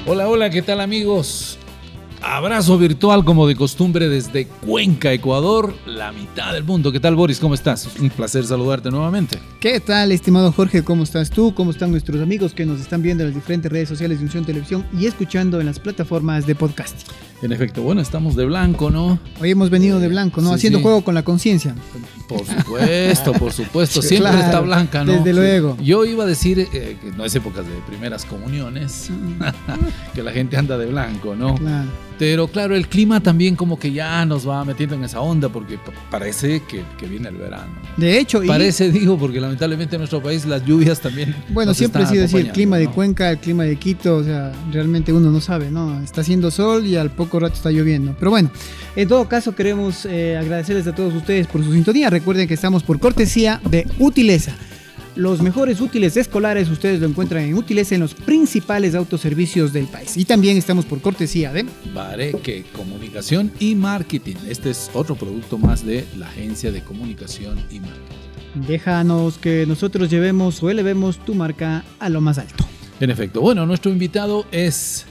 Hola, hola, ¿qué tal amigos? Abrazo virtual como de costumbre desde Cuenca, Ecuador, la mitad del mundo. ¿Qué tal, Boris? ¿Cómo estás? Un placer saludarte nuevamente. ¿Qué tal, estimado Jorge? ¿Cómo estás tú? ¿Cómo están nuestros amigos que nos están viendo en las diferentes redes sociales de Unción Televisión y escuchando en las plataformas de podcast? En efecto, bueno, estamos de blanco, ¿no? Hoy hemos venido de blanco, ¿no? Sí, Haciendo sí. Juego con la conciencia. Por supuesto, Sí, siempre claro, está blanca, ¿no? desde luego. Yo iba a decir que no es épocas de primeras comuniones, que la gente anda de blanco, ¿no? Claro. Pero claro, el clima también como que ya nos va metiendo en esa onda porque parece que viene el verano. De hecho, Parece, digo, porque lamentablemente en nuestro país las lluvias también. bueno, nos siempre ha están sido así, el acompañando, clima de ¿no? Cuenca, el clima de Quito, o sea, realmente uno no sabe, ¿no? Está haciendo sol y al poco rato está lloviendo. Pero bueno, en todo caso queremos agradecerles a todos ustedes por su sintonía. Recuerden que estamos por cortesía de Utileza. Los mejores útiles escolares ustedes lo encuentran en Utileza en los principales autoservicios del país. Y también estamos por cortesía de Bareque Comunicación y Marketing. Este es otro producto más de la agencia de comunicación y marketing. Déjanos que nosotros llevemos o elevemos tu marca a lo más alto. En efecto, bueno, nuestro invitado es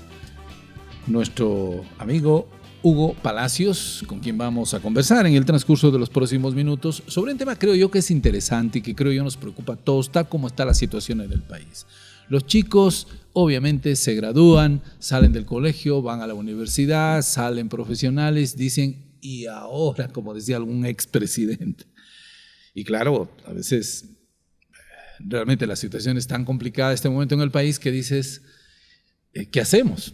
nuestro amigo Hugo Palacios, con quien vamos a conversar en el transcurso de los próximos minutos sobre un tema creo yo que es interesante y que creo yo nos preocupa a todos, tal como está la situación en el país. Los chicos obviamente se gradúan, salen del colegio, van a la universidad, salen profesionales, dicen, ¿y ahora? Como decía algún expresidente. Y claro, a veces realmente la situación es tan complicada en este momento en el país que dices, ¿qué hacemos?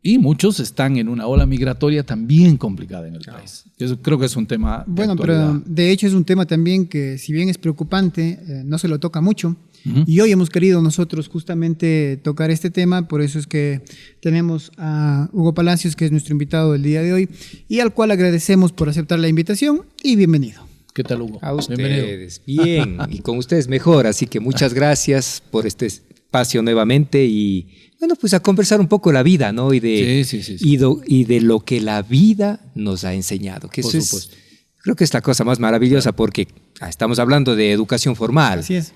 Y muchos están en una ola migratoria también complicada en el país. Eso creo que es un tema de Bueno, actualidad. pero de hecho es un tema también que si bien es preocupante, no se lo toca mucho. Ujú. Y hoy hemos querido nosotros justamente tocar este tema, por eso es que tenemos a Hugo Palacios, que es nuestro invitado del día de hoy, y al cual agradecemos por aceptar la invitación y bienvenido. ¿Qué tal, Hugo? A Bienvenido. ustedes, bien, y con ustedes mejor, así que muchas gracias por este espacio nuevamente y bueno, pues a conversar un poco la vida, ¿no? Y de, Sí. y de lo que la vida nos ha enseñado, que Por eso es, supuesto. creo que es la cosa más maravillosa porque estamos hablando de educación formal Así es.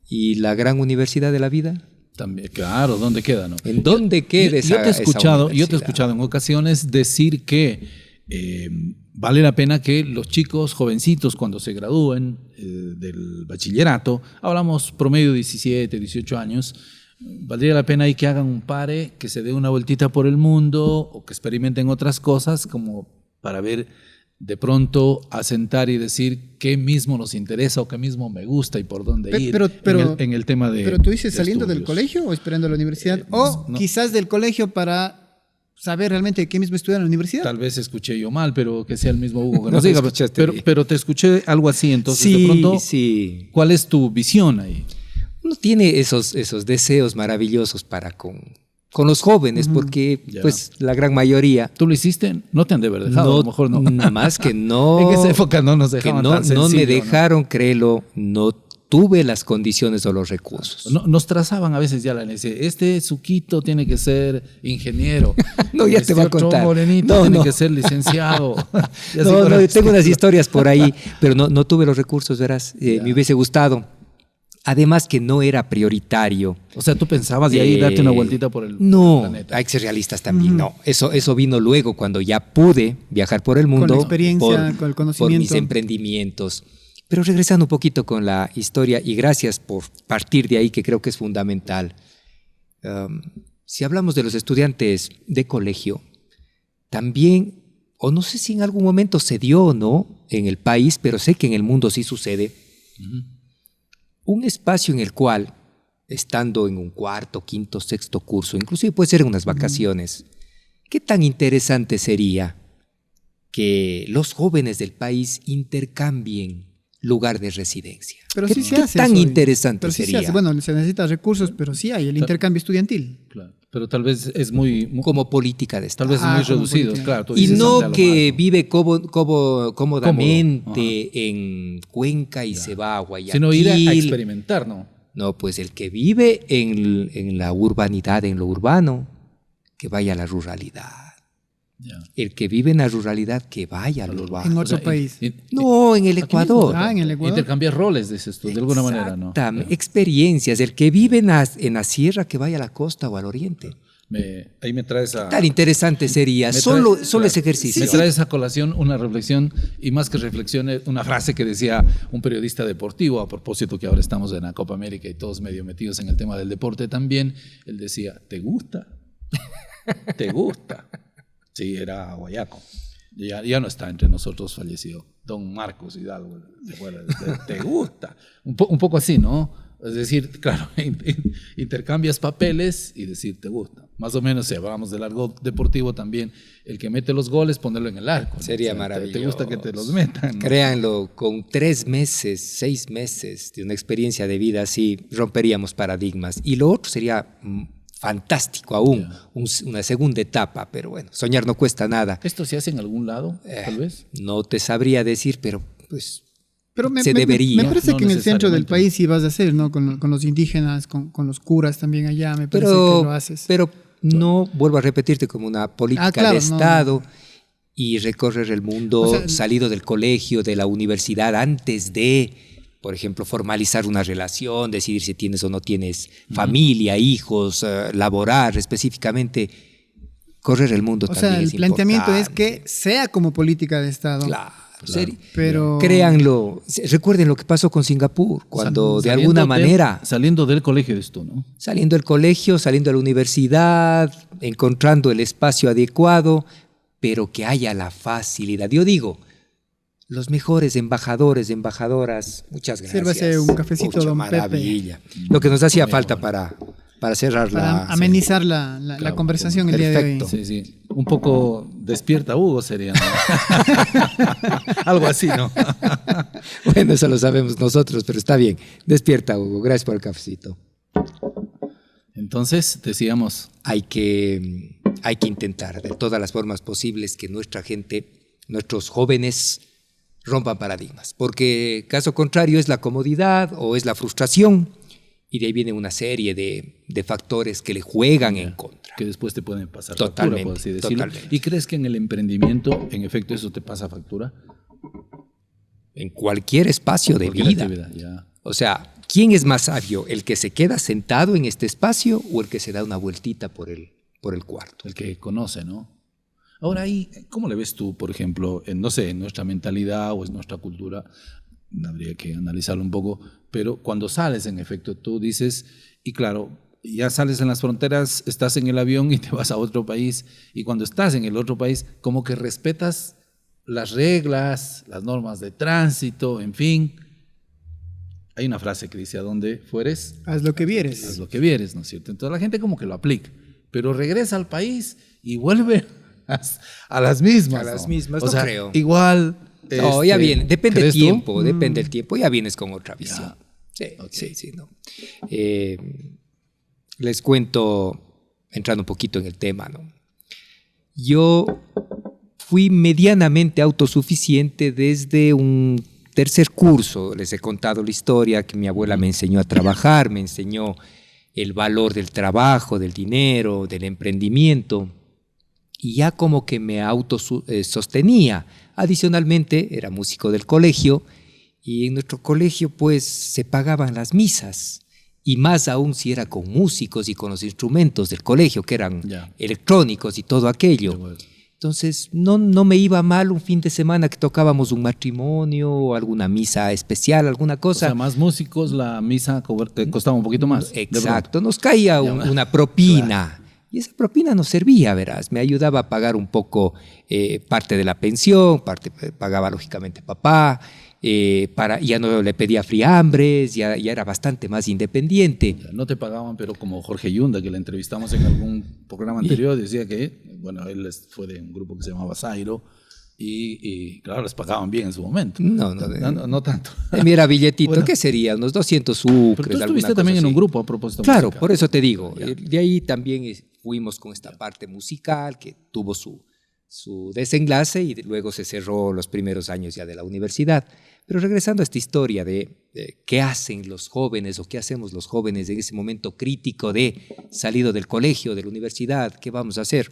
y la gran universidad de la vida. También, claro, ¿dónde queda, no? ¿En dónde queda Yo te he esa escuchado universidad? en ocasiones decir que vale la pena que los chicos jovencitos cuando se gradúen del bachillerato, hablamos promedio 17, 18 años, valdría la pena ahí que hagan un pare, que se dé una vueltita por el mundo o que experimenten otras cosas como para ver de pronto asentar y decir qué mismo nos interesa o qué mismo me gusta y por dónde ir en el tema de Pero tú dices de saliendo del estudios. colegio o esperando a la universidad, o no. quizás del colegio para saber realmente qué mismo estudiar en la universidad. Tal vez escuché yo mal, pero que sea el mismo Hugo que nos No, diga. escuchaste bien. Pero te escuché algo así, entonces Sí, de pronto, sí. ¿cuál es tu visión ahí? Uno tiene esos deseos maravillosos para con los jóvenes, porque Ya. pues la gran mayoría ¿Tú lo hiciste? No te han de haber dejado, a lo mejor no. nada más que no. En esa época no nos que dejaban no, tan no sencillo, me dejaron, créelo, no tuve las condiciones o los recursos. Nos trazaban a veces ya la necesidad. Este Suquito tiene que ser ingeniero. No, ya te voy a otro contar. Morenito No, tiene no. que ser licenciado. Y así No, por no, el tengo unas estilo. historias por ahí, pero no tuve los recursos, verás, me hubiese gustado. Además que no era prioritario. O sea, tú pensabas de ahí darte una vueltita por el No, planeta. hay que ser realistas también, no. Eso vino luego cuando ya pude viajar por el mundo. Con la experiencia, con el conocimiento. Por mis emprendimientos. Pero regresando un poquito con la historia, y gracias por partir de ahí, que creo que es fundamental. Si hablamos de los estudiantes de colegio, también, o no sé si en algún momento se dio o no en el país, pero sé que en el mundo sí sucede, un espacio en el cual, estando en un cuarto, quinto, sexto curso, inclusive puede ser en unas vacaciones, ¿qué tan interesante sería que los jóvenes del país intercambien lugar de residencia? Pero ¿Qué, sí se qué hace tan eso, interesante pero sí se sería? hace. Bueno, se necesitan recursos, pero sí hay el intercambio estudiantil. Claro. Pero tal vez es muy Como política de Estado. tal vez es muy como reducido, política. claro. tú Y dices, ande a no lo que malo. vive cómodamente Cómodo, en Cuenca y se va a Guayaquil. Sino ir a experimentar, ¿no? No, pues el que vive en la urbanidad, en lo urbano, que vaya a la ruralidad. Ya. El que vive en la ruralidad, que vaya al En urbano. otro país. No, en el aquí Ecuador. Ah, en el Ecuador. Intercambiar roles, dices tú, de alguna manera, ¿no? Exactamente. Experiencias. El que vive en la sierra, que vaya a la costa o al oriente. Ahí me traes a... Tan interesante sería, solo ese ejercicio. Me traes a colación una reflexión, y más que reflexión, una frase que decía un periodista deportivo, a propósito que ahora estamos en la Copa América y todos medio metidos en el tema del deporte también. Él decía, ¿te gusta? ¿Te gusta? Sí, era guayaco. Ya no está entre nosotros, falleció don Marcos Hidalgo. ¿Te gusta? Un poco así, ¿no? Es decir, claro, intercambias papeles y decir te gusta. Más o menos, si hablamos del argot deportivo también, el que mete los goles, ponerlo en el arco, ¿no? Sería O sea, maravilloso. Te gusta que te los metan, ¿no? Créanlo, con 3 meses, 6 meses de una experiencia de vida así, romperíamos paradigmas. Y lo otro sería fantástico aún, una segunda etapa, pero bueno, soñar no cuesta nada. ¿Esto se hace en algún lado, tal vez? No te sabría decir, pero pues... Pero se debería. Me parece No que en el centro del necesariamente. país sí vas a hacer, ¿no? Con los indígenas, con los curas también allá, me parece que lo haces. Pero no, vuelvo a repetirte, como una política claro, de Estado no. y recorrer el mundo, O sea, salido del colegio, de la universidad, antes de, por ejemplo, formalizar una relación, decidir si tienes o no tienes familia, hijos, laborar específicamente, correr el mundo O también sea, es el planteamiento es importante. que sea como política de Estado. Claro. Pero Créanlo, recuerden lo que pasó con Singapur, cuando de alguna manera, Saliendo del colegio de esto, ¿no? saliendo del colegio, saliendo de la universidad, encontrando el espacio adecuado, pero que haya la facilidad. Yo digo, los mejores embajadores, embajadoras, muchas gracias. Sírvase un cafecito, Pucha, don maravilla. Lo que nos hacía falta para cerrar para amenizar la conversación el día de hoy. Perfecto. Sí, sí. Un poco despierta Hugo sería, ¿no? Algo así, ¿no? Bueno, eso lo sabemos nosotros, pero está bien. Despierta, Hugo. Gracias por el cafecito. Entonces, decíamos, Hay que intentar de todas las formas posibles que nuestra gente, nuestros jóvenes, rompan paradigmas. Porque caso contrario es la comodidad o es la frustración, y de ahí viene una serie de factores que le juegan en contra. que después te pueden pasar Totalmente, factura, por así decirlo. totalmente. ¿Y crees que en el emprendimiento, en efecto, eso te pasa factura? En cualquier espacio de Cualquier vida. actividad, ya. O sea, ¿quién es más sabio? ¿El que se queda sentado en este espacio o el que se da una vueltita por el cuarto? El que conoce, ¿no? Ahora ahí, ¿cómo le ves tú, por ejemplo, no sé, en nuestra mentalidad o en nuestra cultura? Habría que analizarlo un poco, pero cuando sales, en efecto, tú dices, y claro, ya sales en las fronteras, estás en el avión y te vas a otro país, y cuando estás en el otro país, como que respetas las reglas, las normas de tránsito, en fin. Hay una frase que dice, a donde fueres, Haz lo que vieres. haz lo que vieres, ¿no es cierto? Entonces la gente como que lo aplica, pero regresa al país y vuelve a las mismas. A las ¿no? mismas, O no sea, creo. igual... No, ya viene, depende del ¿crees tú? tiempo, depende del tiempo, ya vienes con otra visión. Sí, Ok. sí, no. Les cuento, entrando un poquito en el tema, ¿no? Yo fui medianamente autosuficiente desde un tercer curso. Les he contado la historia que mi abuela me enseñó a trabajar, me enseñó el valor del trabajo, del dinero, del emprendimiento, y ya como que me autosostenía. Adicionalmente, era músico del colegio, y en nuestro colegio pues se pagaban las misas, y más aún si era con músicos y con los instrumentos del colegio, que eran Ya. electrónicos y todo aquello. Bueno. Entonces, no me iba mal un fin de semana que tocábamos un matrimonio o alguna misa especial, alguna O cosa. sea, más músicos, la misa costaba un poquito más. de Exacto, nos caía una propina. Y esa propina nos servía, verás. Me ayudaba a pagar un poco parte de la pensión, parte pagaba lógicamente papá, ya no le pedía friambres, ya era bastante más independiente. pronto. No te pagaban, pero como Jorge Yunda, que le entrevistamos en algún programa anterior, decía que, bueno, él fue de un grupo que se llamaba Zairo, y claro, les pagaban bien en su momento. No tanto. Mira, billetito, Bueno. ¿qué sería? Unos 200 Pero sucres, tú alguna estuviste cosa también en así. un grupo a propósito Claro, musical. por eso te digo. Ya. De ahí también fuimos con esta parte musical que tuvo su desenlace y luego se cerró los primeros años ya de la universidad. Pero regresando a esta historia de qué hacen los jóvenes o qué hacemos los jóvenes en ese momento crítico de salido del colegio, de la universidad, ¿qué vamos a hacer?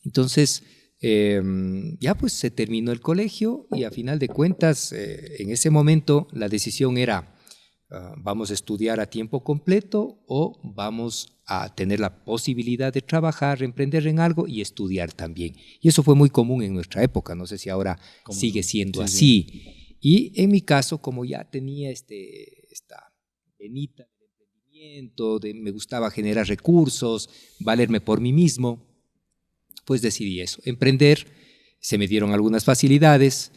Entonces, ya pues se terminó el colegio y a final de cuentas, en ese momento la decisión era ¿Vamos a estudiar a tiempo completo o vamos a tener la posibilidad de trabajar, emprender en algo y estudiar también? Y eso fue muy común en nuestra época, no sé si ahora sigue siendo así. Sí. Y en mi caso, como ya tenía esta venita de emprendimiento, me gustaba generar recursos, valerme por mí mismo, pues decidí eso, emprender. Se me dieron algunas facilidades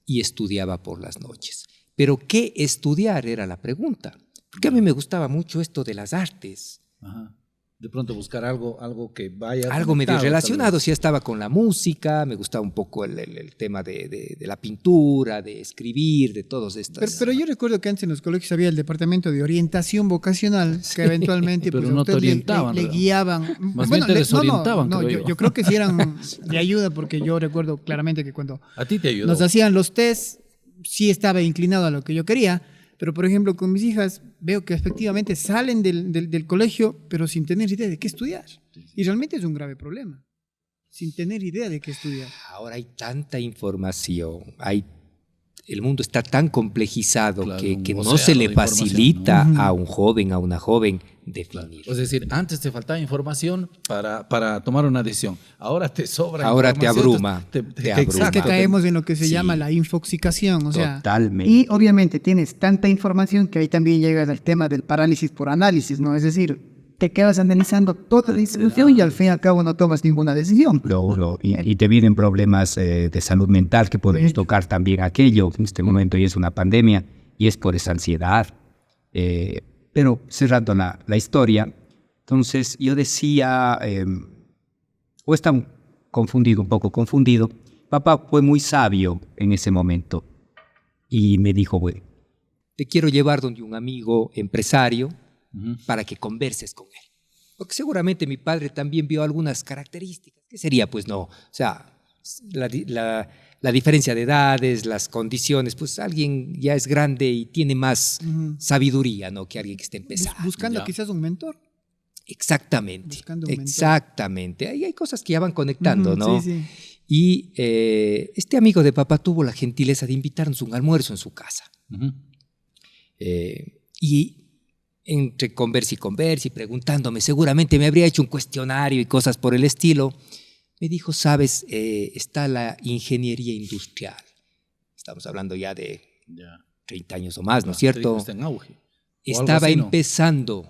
y estudiaba por las noches. Pero ¿qué estudiar era la pregunta? Porque a mí me gustaba mucho esto de las artes. Ajá. De pronto buscar algo que vaya... Algo medio relacionado, sí, estaba con la música, me gustaba un poco el tema de la pintura, de escribir, de todos estos... Pero yo recuerdo que antes en los colegios había el departamento de orientación vocacional, que eventualmente pero pues, no te orientaban, le guiaban. Más bien te desorientaban. Yo creo que sí eran de ayuda, porque yo recuerdo claramente que cuando a ti te ayudó. Nos hacían los test, sí estaba inclinado a lo que yo quería, pero por ejemplo con mis hijas veo que efectivamente salen del colegio pero sin tener idea de qué estudiar. Y realmente es un grave problema, sin tener idea de qué estudiar. Ahora hay tanta información, el mundo está tan complejizado, claro, que no se le facilita, ¿no?, a un joven, a una joven definir. Claro. Es decir, antes te faltaba información para tomar una decisión. Ahora te sobra ahora te abruma. Te abruma. Es que caemos en lo que se llama la infoxicación. O sea, totalmente. Y obviamente tienes tanta información que ahí también llega el tema del parálisis por análisis, ¿no? Es decir, te quedas analizando toda la institución y al fin y al cabo no tomas ninguna decisión. Y te vienen problemas de salud mental que podemos tocar también aquello. En este momento ya es una pandemia y es por esa ansiedad. Pero cerrando la historia, entonces yo decía, o estaba un poco confundido, papá fue muy sabio en ese momento y me dijo, bueno, te quiero llevar donde un amigo empresario para que converses con él. Porque seguramente mi padre también vio algunas características. ¿Qué sería? Pues no, o sea, la diferencia de edades, las condiciones, pues alguien ya es grande y tiene más sabiduría, ¿no?, que alguien que esté empezando. Buscando quizás un mentor. Exactamente. Buscando un mentor. Exactamente. Ahí hay cosas que ya van conectando, ¿no? Sí. Y este amigo de papá tuvo la gentileza de invitarnos a un almuerzo en su casa. Y entre conversa y preguntándome, seguramente me habría hecho un cuestionario y cosas por el estilo, me dijo, sabes, está la ingeniería industrial. Estamos hablando ya de 30 años o más, ¿no es cierto? Está en auge. Estaba empezando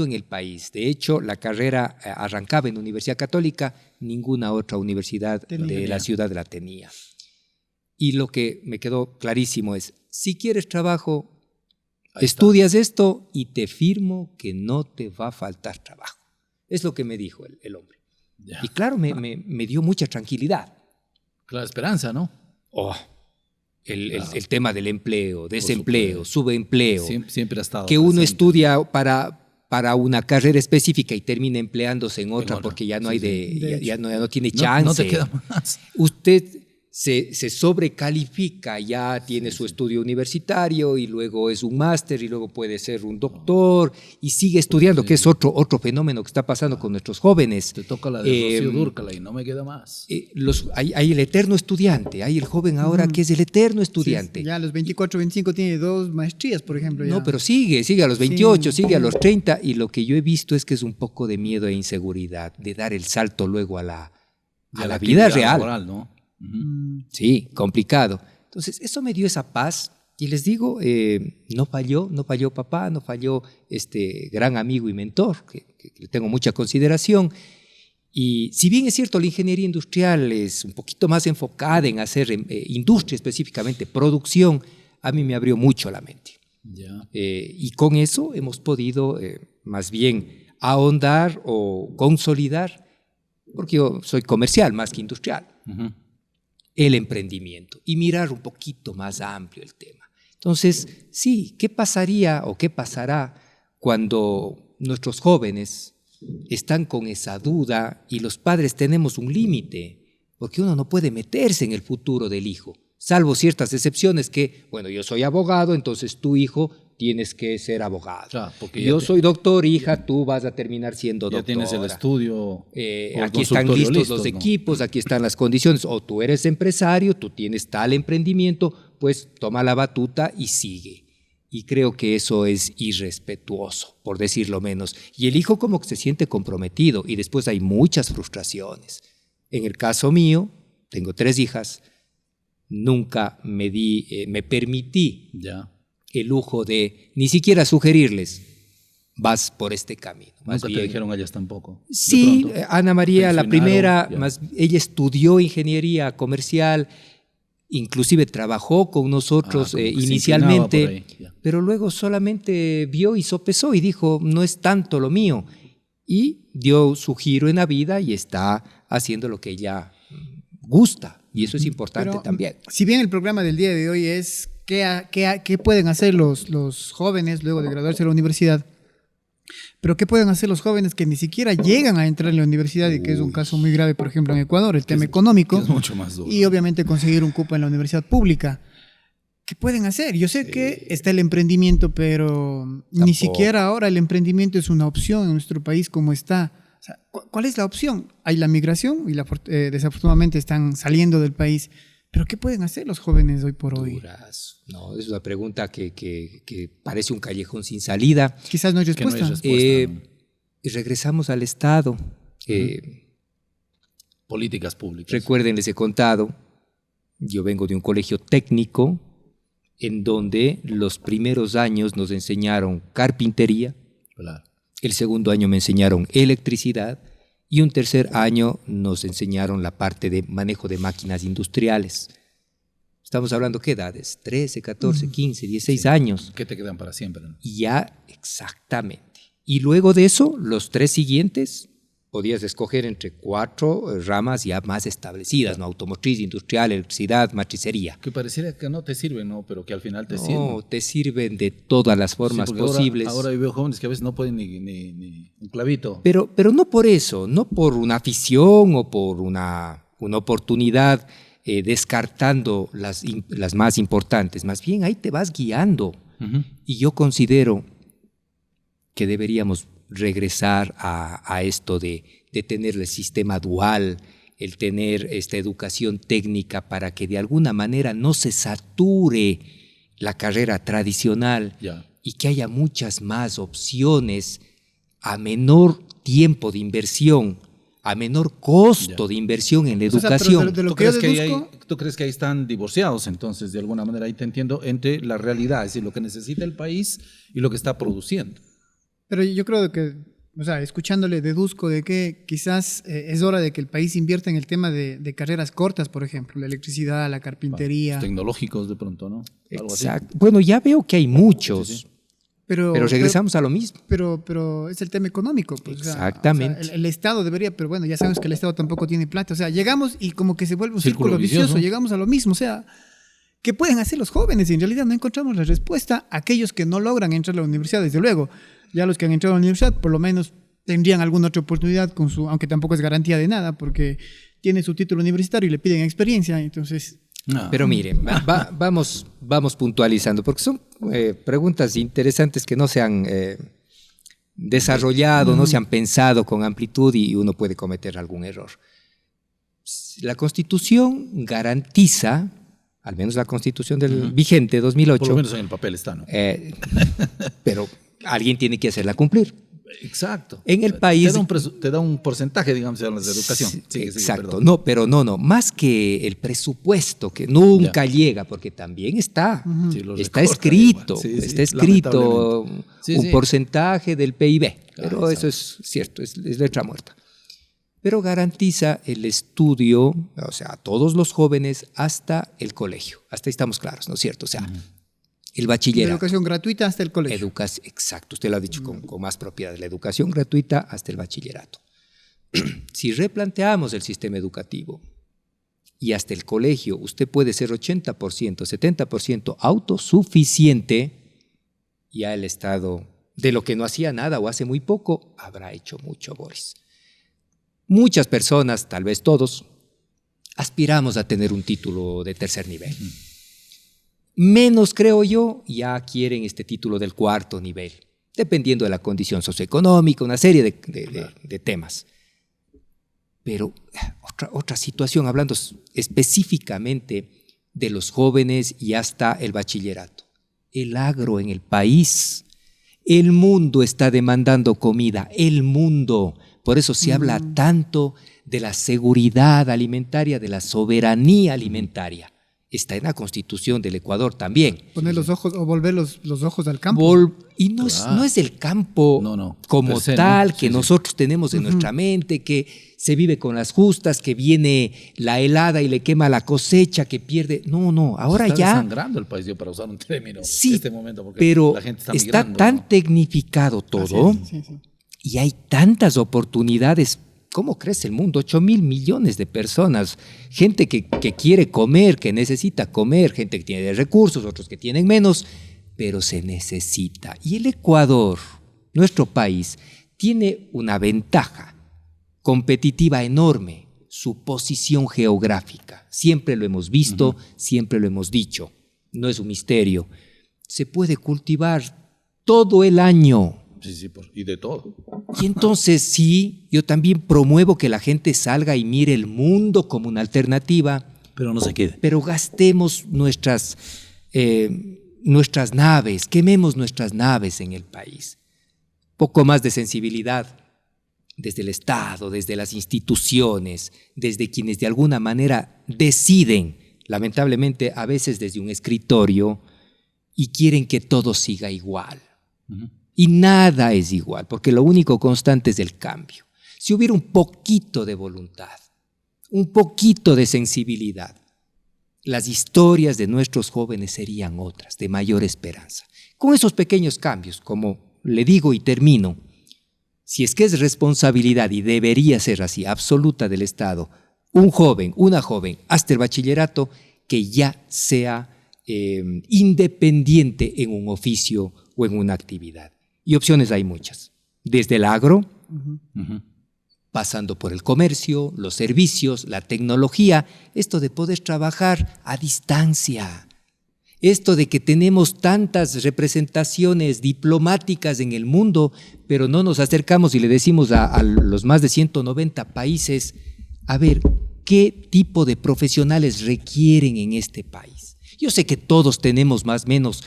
en el país. De hecho, la carrera arrancaba en la Universidad Católica, ninguna otra universidad de la ciudad la tenía. Y lo que me quedó clarísimo es, si quieres trabajo, estudias esto y te firmo que no te va a faltar trabajo. Es lo que me dijo el hombre. Ya. Y claro, me dio mucha tranquilidad. La esperanza, ¿no? El tema del empleo, desempleo, subempleo. Siempre ha estado que uno estudia para una carrera específica y termina empleándose en otra porque ya no ya no tiene chance. No te queda más. Usted se sobrecalifica, ya tiene su estudio universitario y luego es un máster y luego puede ser un doctor y sigue estudiando, que es otro fenómeno que está pasando con nuestros jóvenes. Te toca la de Rocío Dúrcal y no me queda más. Hay el eterno estudiante, hay el joven ahora que es el eterno estudiante. Sí, ya a los 24, 25 tiene 2 maestrías, por ejemplo. Ya. No, pero sigue a los 28, sigue a los 30 y lo que yo he visto es que es un poco de miedo e inseguridad de dar el salto luego a la vida real. Laboral, ¿no? Sí, complicado. Entonces, eso me dio esa paz y les digo, no falló papá, no falló este gran amigo y mentor, que le tengo mucha consideración. Y si bien es cierto, la ingeniería industrial es un poquito más enfocada en hacer industria, específicamente producción, a mí me abrió mucho la mente. Y con eso hemos podido más bien ahondar o consolidar, porque yo soy comercial más que industrial, el emprendimiento y mirar un poquito más amplio el tema. Entonces, sí, ¿qué pasaría o qué pasará cuando nuestros jóvenes están con esa duda y los padres tenemos un límite? Porque uno no puede meterse en el futuro del hijo, salvo ciertas excepciones que, bueno, yo soy abogado, entonces tu hijo tienes que ser abogado. Claro, porque yo soy doctor, hija, tú vas a terminar siendo doctora. Ya tienes el estudio. Aquí están listos los equipos, aquí están las condiciones. O tú eres empresario, tú tienes tal emprendimiento, pues toma la batuta y sigue. Y creo que eso es irrespetuoso, por decirlo menos. Y el hijo como que se siente comprometido y después hay muchas frustraciones. En el caso mío, tengo 3 hijas, nunca me permití Ya. el lujo de ni siquiera sugerirles, vas por este camino. Más Nunca te bien, dijeron ellas tampoco. De sí, pronto. Ana María, la Pensionaron, primera, ya. ella estudió ingeniería comercial, inclusive trabajó con nosotros Como que se inicialmente, inclinaba por ahí, ya. pero luego solamente vio y sopesó y dijo, no es tanto lo mío. Y dio su giro en la vida y está haciendo lo que ella gusta. Y eso es importante Pero, también. si bien el programa del día de hoy es qué pueden hacer los jóvenes luego de graduarse de la universidad, pero qué pueden hacer los jóvenes que ni siquiera llegan a entrar en la universidad y que es un caso muy grave, por ejemplo, en Ecuador, el tema económico Que es mucho más duro. y obviamente conseguir un cupo en la universidad pública. ¿Qué pueden hacer? Yo sé que está el emprendimiento, pero ni Tampoco. siquiera ahora el emprendimiento es una opción en nuestro país como está. O sea, ¿cuál es la opción? Hay la migración y desafortunadamente están saliendo del país. ¿Pero qué pueden hacer los jóvenes hoy por hoy? Duras. No, es una pregunta que parece un callejón sin salida. Quizás no hay Que no hay respuesta. respuesta, ¿no? Y regresamos al Estado. Políticas públicas. Recuerden, les he contado, yo vengo de un colegio técnico en donde los primeros años nos enseñaron carpintería, Claro. el segundo año me enseñaron electricidad y un tercer año nos enseñaron la parte de manejo de máquinas industriales. Estamos hablando, ¿qué edades? 13, 14, 15, 16 años. Que te quedan para siempre, ¿no? Y ya, exactamente. Y luego de eso, los 3 siguientes, podías escoger entre 4 ramas ya más establecidas, ¿no? Automotriz, industrial, electricidad, matricería. Que pareciera que no te sirven, ¿no? Pero que al final te No, sirven. te sirven de todas las formas Sí, porque posibles. Ahora yo veo jóvenes que a veces no pueden ni un clavito. Pero no por eso, no por una afición o por una oportunidad descartando las más importantes. Más bien ahí te vas guiando. Ujú. Y yo considero que deberíamos regresar a esto de tener el sistema dual, el tener esta educación técnica para que de alguna manera no se sature la carrera tradicional Ya. y que haya muchas más opciones a menor tiempo de inversión, a menor costo Ya. de inversión en la O sea, pero educación. de lo ¿Tú que yo crees, que ahí deduzco, ¿Tú crees que ahí están divorciados entonces, de alguna manera? Ahí te entiendo, entre la realidad, es decir, lo que necesita el país y lo que está produciendo. pero yo creo que, o sea, escuchándole deduzco de que quizás es hora de que el país invierta en el tema de carreras cortas, por ejemplo, la electricidad, la carpintería. Los tecnológicos de pronto, ¿no? Algo así. Exacto. Bueno, ya veo que hay muchos, Sí, sí. pero regresamos a lo mismo. Pero es el tema económico. Pues, Exactamente. O sea, el Estado debería, pero bueno, ya sabemos que el Estado tampoco tiene plata. O sea, llegamos y como que se vuelve un Círculo círculo vicioso, vicioso. llegamos a lo mismo. O sea, ¿qué pueden hacer los jóvenes? Y en realidad no encontramos la respuesta. Aquellos que no logran entrar a la universidad, desde luego. Ya los que han entrado a la universidad, por lo menos tendrían alguna otra oportunidad, aunque tampoco es garantía de nada, porque tiene su título universitario y le piden experiencia. Entonces, No. Pero miren, vamos puntualizando, porque son preguntas interesantes que no se han desarrollado, no se han pensado con amplitud y uno puede cometer algún error. La Constitución garantiza, al menos la Constitución del vigente 2008, Por lo menos en el papel está, ¿no? pero alguien tiene que hacerla cumplir. Exacto. En el país... Te da un porcentaje, digamos, si hablas de educación. Sigue, Exacto, perdón. no, pero no, más que el presupuesto, que nunca llega, porque también está, Sí, lo está recorta escrito, igual. Sí, sí, está escrito lamentablemente. Sí, un sí. porcentaje del PIB, pero Ah, eso es cierto, es letra muerta. Pero garantiza el estudio, o sea, a todos los jóvenes hasta el colegio, hasta ahí estamos claros, ¿no es cierto? O sea, el la bachillerato. educación gratuita hasta el colegio. Exacto, usted lo ha dicho con más propiedad, la educación gratuita hasta el bachillerato. Si replanteamos el sistema educativo y hasta el colegio, usted puede ser 80%, 70% autosuficiente, ya el Estado, de lo que no hacía nada o hace muy poco, habrá hecho mucho, Boris. Muchas personas, tal vez todos, aspiramos a tener un título de tercer nivel. Menos, creo yo, ya quieren este título del cuarto nivel, dependiendo de la condición socioeconómica, una serie de temas. Pero otra situación, hablando específicamente de los jóvenes y hasta el bachillerato. el agro en el país. El mundo está demandando comida, el mundo. Por eso se habla tanto de la seguridad alimentaria, de la soberanía alimentaria. Está en la Constitución del Ecuador también. Poner los ojos o volver los ojos al campo. Y no es el campo como per se, tal ¿no? que nosotros tenemos en nuestra mente, que se vive con las justas, que viene la helada y le quema la cosecha, que pierde. No, ahora está ya. desangrando el país, para usar un término Sí, en este momento, porque pero la gente está está migrando, tan ¿no? tecnificado todo Sí. y hay tantas oportunidades. ¿Cómo crece el mundo? 8.000 millones de personas, gente que quiere comer, que necesita comer, gente que tiene recursos, otros que tienen menos, pero se necesita. Y el Ecuador, nuestro país, tiene una ventaja competitiva enorme, su posición geográfica. Siempre lo hemos visto, siempre lo hemos dicho, no es un misterio. Se puede cultivar todo el año. Sí, y de todo. Y entonces sí, yo también promuevo que la gente salga y mire el mundo como una alternativa, Pero no se quede. pero gastemos nuestras naves, quememos nuestras naves en el país. Poco más de sensibilidad desde el Estado, desde las instituciones, desde quienes de alguna manera deciden, lamentablemente a veces desde un escritorio, y quieren que todo siga igual. Y nada es igual, porque lo único constante es el cambio. Si hubiera un poquito de voluntad, un poquito de sensibilidad, las historias de nuestros jóvenes serían otras, de mayor esperanza. Con esos pequeños cambios, como le digo y termino, si es que es responsabilidad, y debería ser así, absoluta del Estado, un joven, una joven, hasta el bachillerato, que ya sea independiente en un oficio o en una actividad. Y opciones hay muchas, desde el agro, pasando por el comercio, los servicios, la tecnología, esto de poder trabajar a distancia, esto de que tenemos tantas representaciones diplomáticas en el mundo, pero no nos acercamos y le decimos a los más de 190 países, a ver, ¿qué tipo de profesionales requieren en este país? Yo sé que todos tenemos más o menos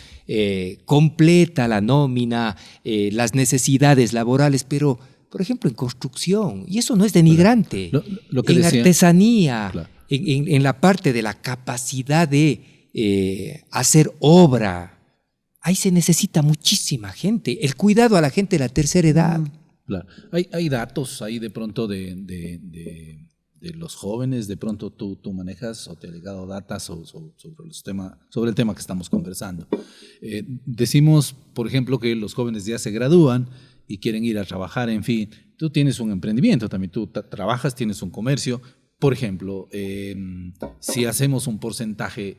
completa la nómina, las necesidades laborales, pero, por ejemplo, en construcción, y eso no es denigrante, lo que en decía, artesanía, claro, en la parte de la capacidad de hacer obra, ahí se necesita muchísima gente, el cuidado a la gente de la tercera edad. claro. Hay datos ahí de pronto de los jóvenes, de pronto tú manejas o te ha llegado datas sobre el tema que estamos conversando. Decimos, por ejemplo, que los jóvenes ya se gradúan y quieren ir a trabajar, en fin. Tú tienes un emprendimiento también, tú trabajas, tienes un comercio. Por ejemplo, si hacemos un porcentaje,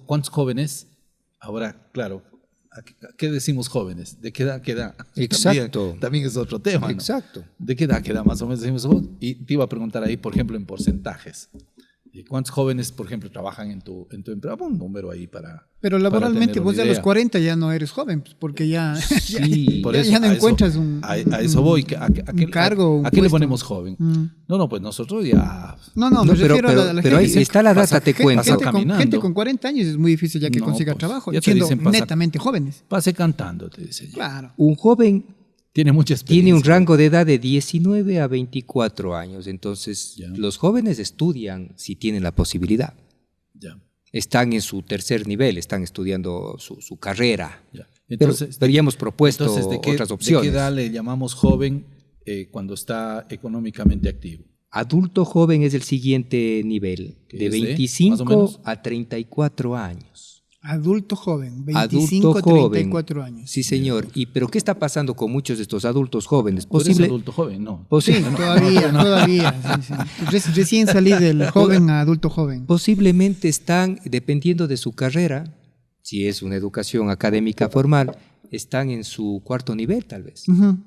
¿cuántos jóvenes? Ahora, claro, ¿a qué decimos jóvenes? ¿De qué edad queda? Exacto. También es otro tema, ¿no? Exacto. ¿De qué edad queda más o menos? Decimos, y te iba a preguntar ahí, por ejemplo, en porcentajes. ¿Cuántos jóvenes, por ejemplo, trabajan en tu empresa? Un número ahí para. Pero laboralmente para vos tener ya a una los 40 ya no eres joven, pues, porque ya, Sí, por eso, ya no a eso- encuentras un a eso voy. ¿A qué, un cargo, un ¿A qué le puesto. ponemos joven? Mm. No, pues nosotros ya. No, me No, pero- refiero a la pero ahí gente. está la data, te Pasa- cuento. pasa Gente caminando. con 40 años es muy difícil ya que No, consiga pues, trabajo, ya te siendo dicen, pasa- netamente jóvenes. Pase cantando, te dicen. Claro. Un joven Tiene mucha experiencia. tiene un rango de edad de 19 a 24 años, entonces Ya. los jóvenes estudian si tienen la posibilidad. Ya, Están en su tercer nivel, están estudiando su carrera. ya. Pero ya hemos propuesto entonces, otras ¿de opciones. qué edad le llamamos joven cuando está económicamente activo? Adulto joven es el siguiente nivel, ¿Qué de es de, más o 25 menos? a 34 años. Adulto joven, 25 Adulto a joven. 34 años. Sí, señor. ¿Pero qué está pasando con muchos de estos adultos jóvenes? ¿Tú eres Posible, adulto joven? No. Sí, posible- todavía. Sí. Recién salí del joven a adulto joven. posiblemente están, dependiendo de su carrera, si es una educación académica formal, están en su cuarto nivel tal vez. Ujú.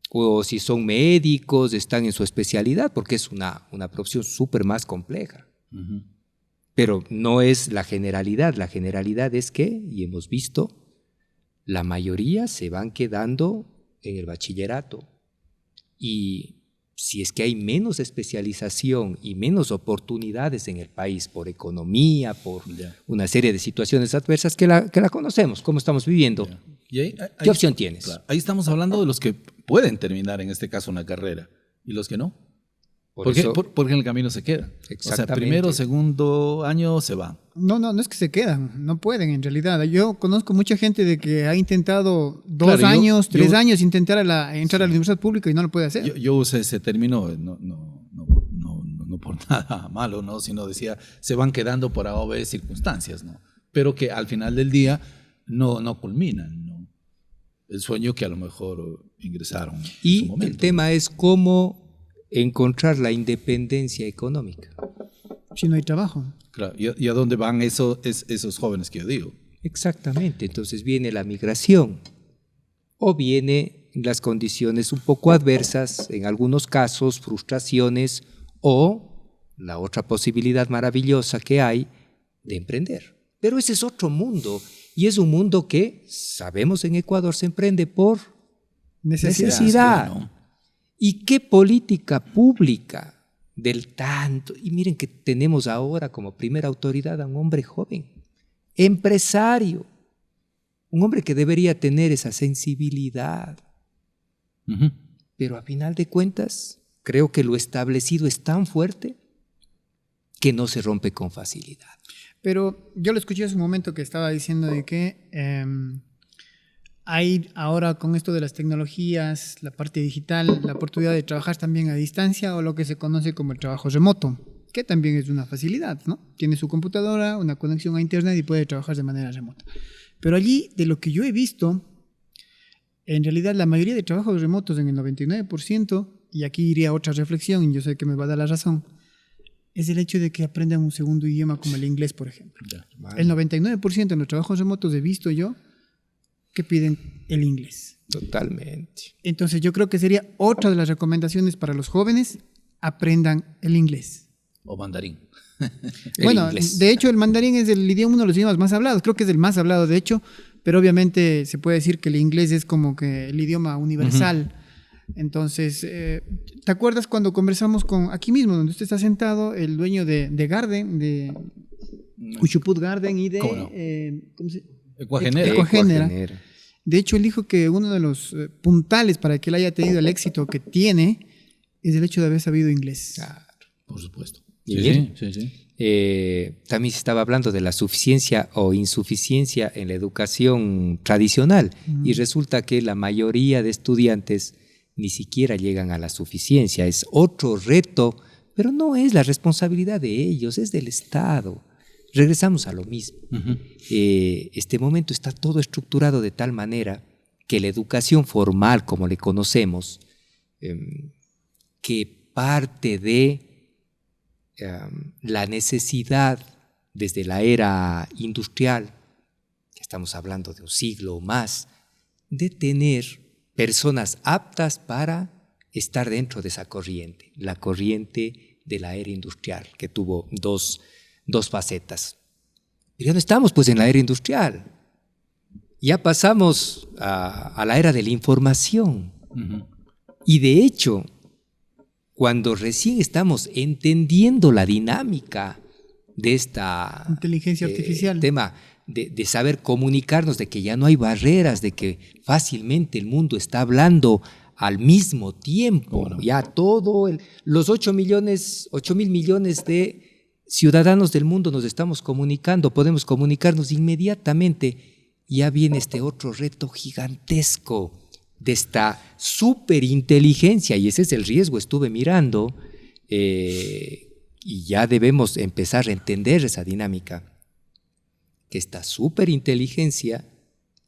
O si son médicos, están en su especialidad, porque es una profesión súper más compleja. Ujú. Pero no es la generalidad. La generalidad es que, y hemos visto, la mayoría se van quedando en el bachillerato. Y si es que hay menos especialización y menos oportunidades en el país por economía, por una serie de situaciones adversas que la conocemos, cómo estamos viviendo. Y ahí, ¿Qué opción tienes? Claro, ahí estamos hablando de los que pueden terminar en este caso una carrera y los que no. Porque en el camino se quedan. O sea, primero, segundo año se van. No es que se quedan, no pueden en realidad. Yo conozco mucha gente de que ha intentado 2 años, 3 años entrar a la universidad pública y no lo puede hacer. Yo usé ese término, no por nada malo, ¿no? Sino decía, se van quedando por A o B circunstancias, ¿no? Pero que al final del día no culminan, ¿no? El sueño que a lo mejor ingresaron en su momento. El tema es cómo encontrar la independencia económica. Si no hay trabajo. Claro, ¿y a dónde van esos jóvenes que yo digo? Exactamente, entonces viene la migración o viene las condiciones un poco adversas, en algunos casos frustraciones, o la otra posibilidad maravillosa que hay de emprender. Pero ese es otro mundo, y es un mundo que, sabemos, en Ecuador se emprende por necesidad. Sí, ¿no? ¿Y qué política pública del tanto? Y miren que tenemos ahora como primera autoridad a un hombre joven, empresario, un hombre que debería tener esa sensibilidad. Uh-huh. Pero a final de cuentas, creo que lo establecido es tan fuerte que no se rompe con facilidad. Pero yo lo escuché hace un momento que estaba diciendo de que hay ahora con esto de las tecnologías, la parte digital, la oportunidad de trabajar también a distancia o lo que se conoce como el trabajo remoto, que también es una facilidad, ¿no? Tiene su computadora, una conexión a internet y puede trabajar de manera remota. Pero allí, de lo que yo he visto, en realidad la mayoría de trabajos remotos, en el 99%, y aquí iría otra reflexión, y yo sé que me va a dar la razón, es el hecho de que aprendan un segundo idioma como el inglés, por ejemplo. Vale. El 99% de los trabajos remotos he visto yo que piden el inglés. Totalmente. Entonces yo creo que sería otra de las recomendaciones para los jóvenes, aprendan el inglés. O mandarín. Bueno, inglés. de hecho el mandarín es el idioma, uno de los idiomas más hablados, creo que es el más hablado de hecho, pero obviamente se puede decir que el inglés es como que el idioma universal. Uh-huh. Entonces, ¿te acuerdas cuando conversamos con, aquí mismo, donde usted está sentado, el dueño de Garden, de Ushuput Garden y de... ¿Cómo no? ¿Cómo se? Ecuagenera. De hecho, él dijo que uno de los puntales para que él haya tenido el éxito que tiene es el hecho de haber sabido inglés. Claro. Por supuesto. Sí. Sí. También se estaba hablando de la suficiencia o insuficiencia en la educación tradicional y resulta que la mayoría de estudiantes ni siquiera llegan a la suficiencia. Es otro reto, pero no es la responsabilidad de ellos, es del Estado. Regresamos a lo mismo. Uh-huh. Este momento está todo estructurado de tal manera que la educación formal, como le conocemos, que parte de la necesidad desde la era industrial, estamos hablando de un siglo o más, de tener personas aptas para estar dentro de esa corriente, la corriente de la era industrial, que tuvo dos facetas. Pero ya no estamos pues en la era industrial, ya pasamos a la era de la información. Uh-huh. Y de hecho, cuando recién estamos entendiendo la dinámica de esta inteligencia artificial, tema de saber comunicarnos, de que ya no hay barreras, de que fácilmente el mundo está hablando al mismo tiempo, bueno, ya los 8 mil millones de ciudadanos del mundo nos estamos comunicando, podemos comunicarnos inmediatamente, ya viene este otro reto gigantesco de esta superinteligencia, y ese es el riesgo, estuve mirando, y ya debemos empezar a entender esa dinámica, que esta superinteligencia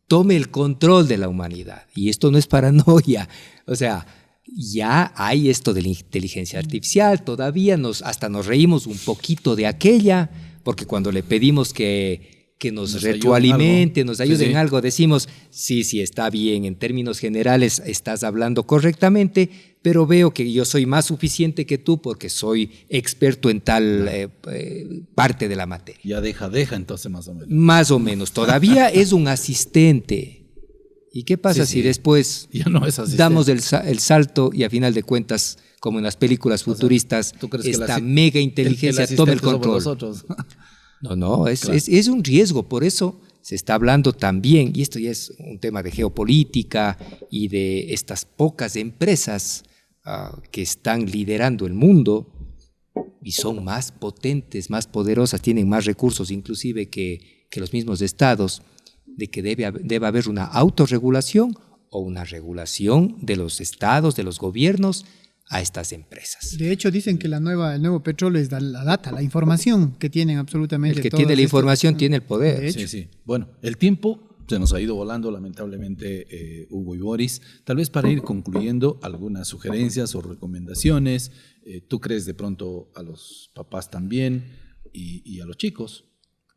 tome el control de la humanidad. Y esto no es paranoia, o sea, ya hay esto de la inteligencia artificial, todavía hasta nos reímos un poquito de aquella, porque cuando le pedimos que nos retroalimente, nos ayuden en algo, decimos, sí, está bien, en términos generales estás hablando correctamente, pero veo que yo soy más suficiente que tú porque soy experto en tal parte de la materia. Ya deja entonces más o menos. Más o menos, todavía es un asistente. ¿Y qué pasa Sí, si sí. después Ya no es asistente. damos el salto y a final de cuentas, como en las películas futuristas, ¿Tú crees que esta el mega inteligencia toma el asistente somos control? nosotros? No, es, Claro. es un riesgo, por eso se está hablando también, y esto ya es un tema de geopolítica y de estas pocas empresas que están liderando el mundo y son más potentes, más poderosas, tienen más recursos inclusive que los mismos estados, de que debe haber una autorregulación o una regulación de los estados, de los gobiernos a estas empresas. De hecho, dicen que el nuevo petróleo es la data, la información que tienen absolutamente El que todas tiene la estas- información tiene el poder. De hecho. Sí, sí. Bueno, el tiempo se nos ha ido volando, lamentablemente, Hugo y Boris. Tal vez para ir concluyendo, algunas sugerencias o recomendaciones. ¿Tú crees de pronto a los papás también y a los chicos?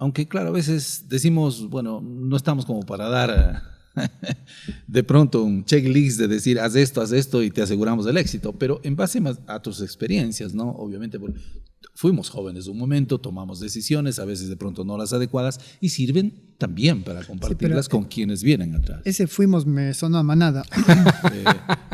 Aunque, claro, a veces decimos, bueno, no estamos como para dar de pronto un checklist de decir, haz esto y te aseguramos el éxito, pero en base a tus experiencias, ¿no? Obviamente, porque fuimos jóvenes un momento, tomamos decisiones, a veces de pronto no las adecuadas, y sirven también para compartirlas con quienes vienen atrás. Ese fuimos me sonó a manada.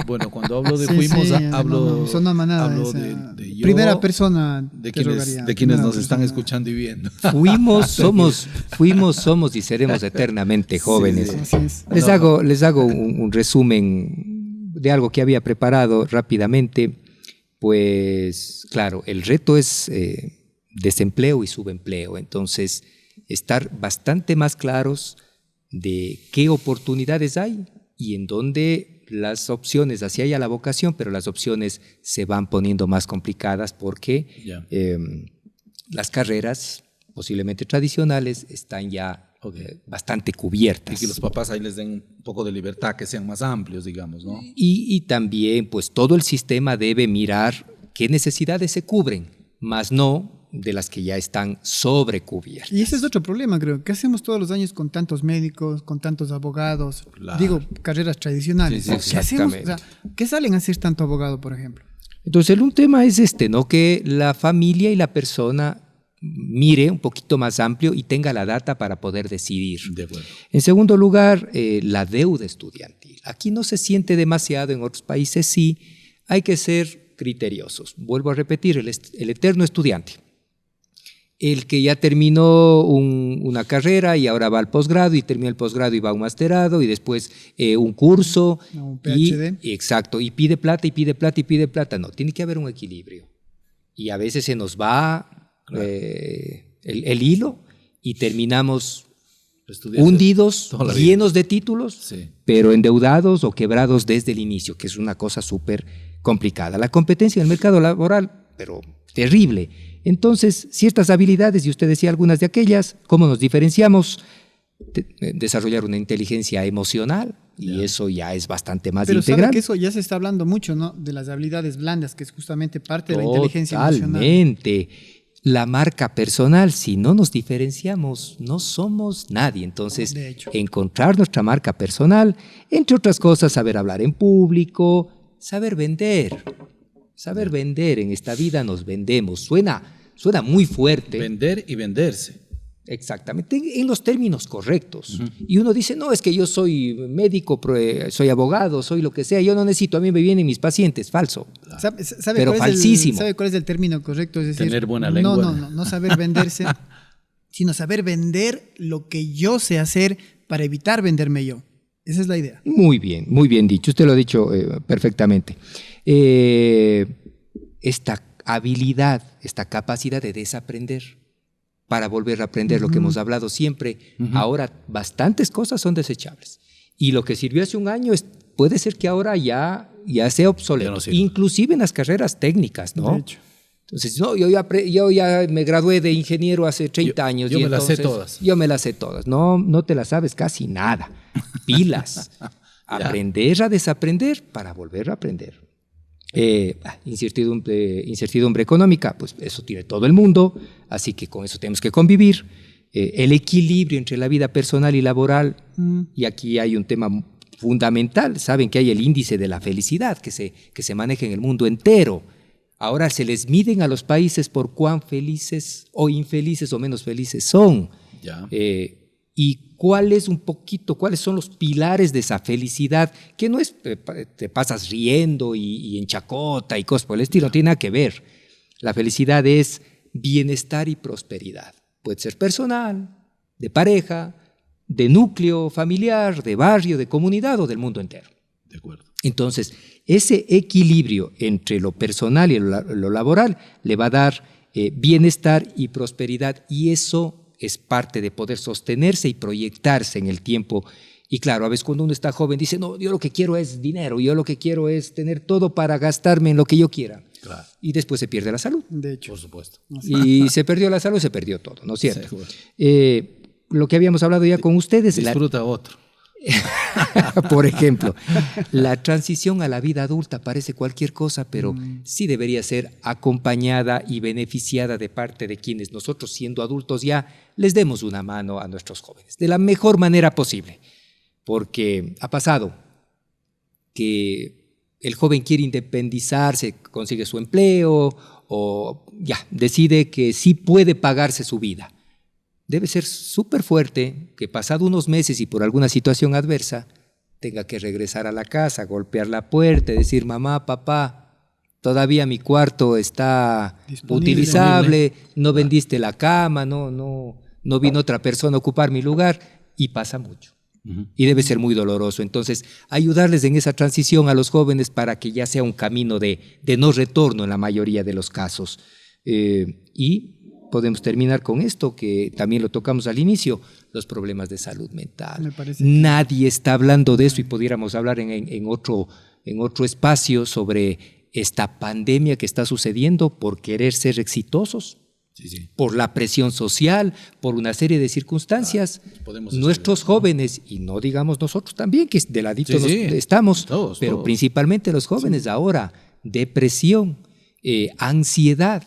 Bueno, cuando hablo de Sí, fuimos, sí, hablo, me sonó a manada. hablo esa- de yo, primera persona. de te quienes, rogaría, de quienes primera nos están persona. escuchando y viendo. Fuimos, somos y seremos eternamente jóvenes. Sí, Así es. Les hago un resumen de algo que había preparado rápidamente. Pues claro, el reto es desempleo y subempleo. Entonces, estar bastante más claros de qué oportunidades hay y en dónde las opciones, así haya la vocación, pero las opciones se van poniendo más complicadas porque Ya. las carreras posiblemente tradicionales están ya Ok. bastante cubiertas. Y que los papás ahí les den un poco de libertad, que sean más amplios, digamos, ¿no? Y también, pues todo el sistema debe mirar qué necesidades se cubren, más no de las que ya están sobrecubiertas. Y ese es otro problema, creo. ¿Qué hacemos todos los años con tantos médicos, con tantos abogados? Claro. Digo, carreras tradicionales. Sí, sí, ¿Qué hacemos? exactamente. O sea, ¿qué salen a hacer tanto abogado, por ejemplo? Entonces, un tema es ¿no? Que la familia y la persona mire un poquito más amplio y tenga la data para poder decidir. De acuerdo. En segundo lugar, la deuda estudiantil. Aquí no se siente demasiado, en otros países sí. Hay que ser criteriosos. Vuelvo a repetir, el eterno estudiante. El que ya terminó una carrera y ahora va al posgrado y termina el posgrado y va a un masterado y después un curso. Un PhD. Exacto, y pide plata y pide plata y pide plata. No, tiene que haber un equilibrio. Y a veces se nos va el hilo y terminamos Estudiar hundidos, toda la vida. llenos de títulos, Sí. pero endeudados o quebrados desde el inicio, que es una cosa súper complicada. La competencia en el mercado laboral, pero terrible. Entonces, ciertas habilidades, y usted decía algunas de aquellas, ¿cómo nos diferenciamos? Desarrollar una inteligencia emocional, y eso ya es bastante más Pero integral. sabe que eso ya se está hablando mucho, ¿no? De las habilidades blandas, que es justamente parte de la inteligencia emocional. Totalmente. La marca personal, si no nos diferenciamos, no somos nadie. Entonces, De hecho. encontrar nuestra marca personal, entre otras cosas, saber hablar en público, saber vender. Saber vender, en esta vida nos vendemos. Suena muy fuerte. Vender y venderse. Exactamente, en los términos correctos. Y uno dice, no, es que yo soy médico, soy abogado, soy lo que sea, yo no necesito, a mí me vienen mis pacientes. Falso. ¿Sabe Pero cuál es falsísimo. ¿Sabe cuál es el término correcto? Es decir, Tener buena lengua. No saber venderse, sino saber vender lo que yo sé hacer para evitar venderme yo. Esa es la idea. Muy bien dicho. Usted lo ha dicho perfectamente. Esta habilidad, esta capacidad de desaprender para volver a aprender lo que hemos hablado siempre. Ahora bastantes cosas son desechables. Y lo que sirvió hace un año puede ser que ahora ya sea obsoleto. Ya no sirve. Inclusive en las carreras técnicas, ¿no? De hecho. Entonces, no, yo ya me gradué de ingeniero hace 30 años. yo y me las sé entonces, todas. Yo me las sé todas. No te las sabes casi nada. Pilas. Aprender a desaprender para volver a aprender. Incertidumbre económica, pues eso tiene todo el mundo, así que con eso tenemos que convivir. El equilibrio entre la vida personal y laboral, y aquí hay un tema fundamental. Saben que hay el índice de la felicidad que se maneja en el mundo entero. Ahora se les miden a los países por cuán felices o infelices o menos felices son. Ya. y cuáles son los pilares de esa felicidad, que no es te pasas riendo y en chacota y cosas por el estilo, no tiene nada que ver. La felicidad es bienestar y prosperidad. Puede ser personal, de pareja, de núcleo familiar, de barrio, de comunidad o del mundo entero. De acuerdo. Entonces, ese equilibrio entre lo personal y lo laboral le va a dar bienestar y prosperidad, y eso es parte de poder sostenerse y proyectarse en el tiempo. Y claro, a veces cuando uno está joven dice, no, yo lo que quiero es dinero, yo lo que quiero es tener todo para gastarme en lo que yo quiera. Claro. Y después se pierde la salud. De hecho. Por supuesto. Y se perdió la salud, se perdió todo, ¿no es cierto? Seguro. Lo que habíamos hablado ya con ustedes, Disfruta otro. por ejemplo, la transición a la vida adulta parece cualquier cosa, pero sí debería ser acompañada y beneficiada de parte de quienes nosotros, siendo adultos ya, les demos una mano a nuestros jóvenes, de la mejor manera posible. Porque ha pasado que el joven quiere independizarse, consigue su empleo o ya decide que sí puede pagarse su vida. Debe ser súper fuerte que pasado unos meses y por alguna situación adversa tenga que regresar a la casa, golpear la puerta y decir, mamá, papá, todavía mi cuarto está utilizable, no vendiste la cama, no vino otra persona a ocupar mi lugar, y pasa mucho. Y debe ser muy doloroso. Entonces, ayudarles en esa transición a los jóvenes para que ya sea un camino de no retorno en la mayoría de los casos. Y podemos terminar con esto, que también lo tocamos al inicio, los problemas de salud mental. Nadie está hablando de eso, y pudiéramos hablar en otro espacio sobre esta pandemia que está sucediendo por querer ser exitosos, por la presión social, por una serie de circunstancias. Nuestros jóvenes, y no digamos nosotros también, que de ladito estamos, todos. Principalmente los jóvenes ahora, depresión, ansiedad.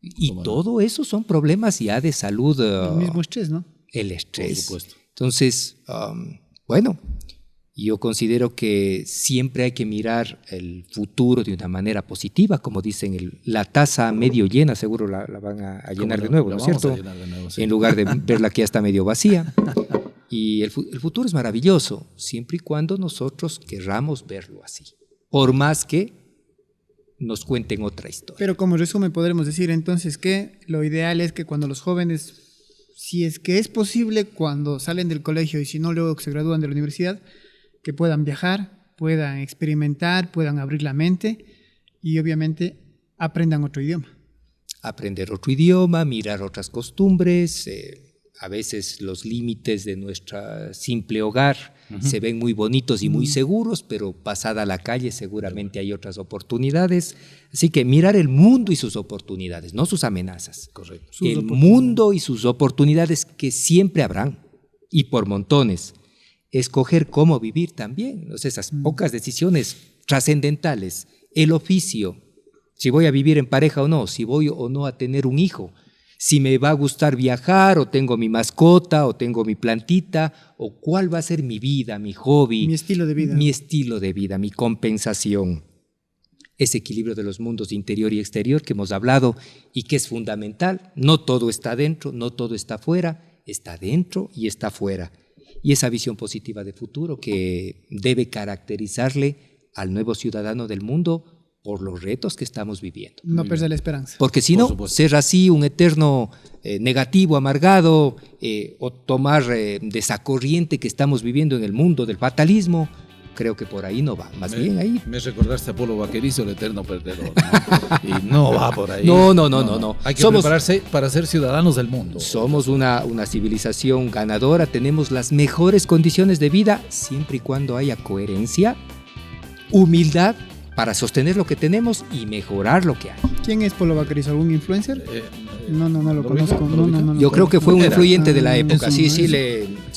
Y todo eso son problemas ya de salud. El mismo estrés, ¿no? El estrés. Por supuesto. Entonces, bueno, yo considero que siempre hay que mirar el futuro de una manera positiva, como dicen, la taza medio llena, seguro la van a llenar de nuevo, ¿no es cierto? Sí. En lugar de verla que ya está medio vacía. Y el futuro es maravilloso, siempre y cuando nosotros querramos verlo así. Por más que nos cuenten otra historia. Pero como resumen podremos decir entonces que lo ideal es que cuando los jóvenes, si es que es posible, cuando salen del colegio y si no luego que se gradúan de la universidad, que puedan viajar, puedan experimentar, puedan abrir la mente y obviamente aprendan otro idioma. Aprender otro idioma, mirar otras costumbres. A veces los límites de nuestro simple hogar se ven muy bonitos y muy seguros, pero pasada la calle seguramente hay otras oportunidades. Así que mirar el mundo y sus oportunidades, no sus amenazas. Correcto. El mundo y sus oportunidades, que siempre habrán, y por montones. Escoger cómo vivir también, ¿no? Esas pocas decisiones trascendentales. El oficio, si voy a vivir en pareja o no, si voy o no a tener un hijo, si me va a gustar viajar, o tengo mi mascota, o tengo mi plantita, o cuál va a ser mi vida, mi hobby. Mi estilo de vida. Mi estilo de vida, mi compensación. Ese equilibrio de los mundos interior y exterior que hemos hablado y que es fundamental. No todo está dentro, no todo está fuera, está dentro y está fuera. Y esa visión positiva de futuro que debe caracterizarle al nuevo ciudadano del mundo por los retos que estamos viviendo. No perder la esperanza. Porque si no, ser así un eterno negativo, amargado, o tomar de esa corriente que estamos viviendo en el mundo del fatalismo, creo que por ahí no va. Más bien ahí. Me recordaste a Polo Vaquerizo, el eterno perdedor, ¿no? Y no va por ahí. No. Hay que prepararse para ser ciudadanos del mundo. Somos una civilización ganadora, tenemos las mejores condiciones de vida, siempre y cuando haya coherencia, humildad, para sostener lo que tenemos y mejorar lo que hay. ¿Quién es Polo Vaquerizo? ¿Algún influencer? No lo conozco. No, yo creo que fue un influyente de la época. Sí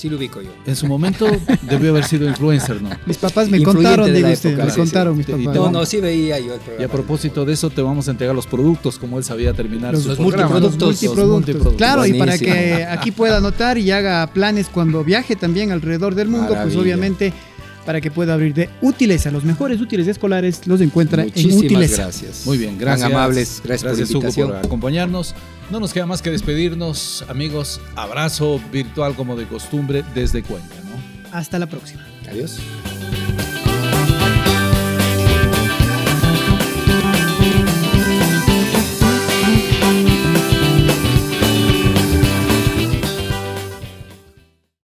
lo ubico yo. En su momento debió haber sido influencer, ¿no? Mis papás me contaron, digo usted, me contaron mis papás. Sí veía yo el programa. Y a propósito de eso, te vamos a entregar los productos, como él sabía terminar los multiproductos. Claro, y para que aquí pueda anotar y haga planes cuando viaje también alrededor del mundo, pues obviamente, para que pueda abrir de útiles a los mejores útiles escolares, los encuentra en Útiles. Gracias. Muy bien, gracias. Tan amables, gracias por la invitación. Hugo, por acompañarnos. No nos queda más que despedirnos, amigos. Abrazo virtual como de costumbre desde Cuenca, ¿no? Hasta la próxima. Adiós.